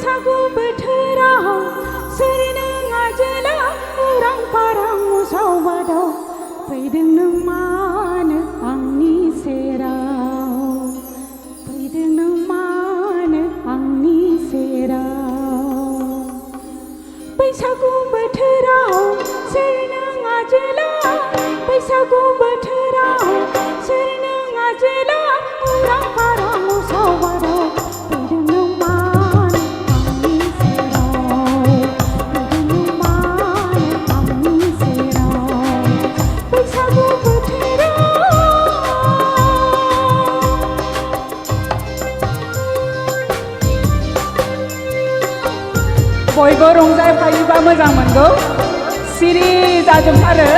बैसागु बोथोराव सोर नों आजोला उरां फारां उसाव बादाव फैदों नों मानो आंनि सेराव फैदों नों मानो आंनि सेराव बैसागु बोथोराव सोर नों आजोला बैसागु बोथोराव सोर नों आजोला उरां फारां उसाव बादाव फैदों नों मानो आंनि सेराव फैदों नों मानो आंनि सेराव बैसागु बोथोराव बयबो रंजाफायोबा मोजां मोनगौ सिरि जाजोबथारो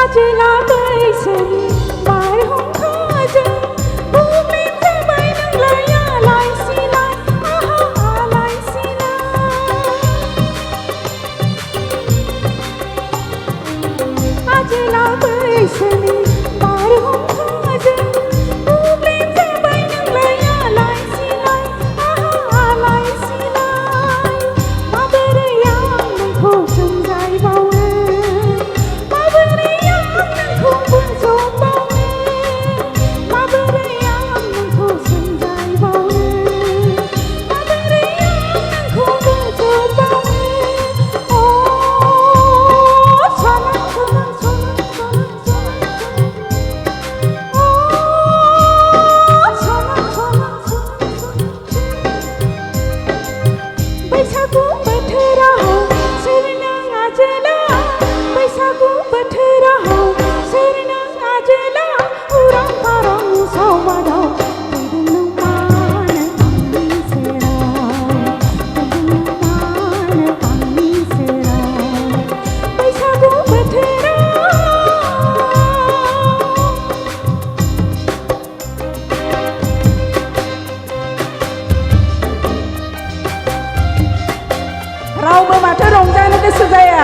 आजोला बैसोनि बारहुंखाजों बुब्लिन जाबाय नोंलाय आलाय सिलाय आहा आलाय सिलाय आजोला बैसोनि बारहुंखाजों बुब्लिन जाबाय नोंलाय आलाय सिलाय आहा आलाय सिलाय माबोरै आं नोंखौ सोमजायबावनो माबोरै आं नोंखौ बुंजोबबावनो माबोरै आं नोंखौ सोमजायबावनो माबोरै आं नोंखौ बुंजोबबावनो अ सना सना सना सना सना सना बैसागु बोथोराव सोर नों आजोला बैसागु बोथोराव सोर नों आजोला उरां फारां उसाव बादाव फैदों नों मानो आंनि सेराव फैदों नों मानो आंनि सेराव बैसागु बोथोराव रावबो माथो रंजानो गोसो जाया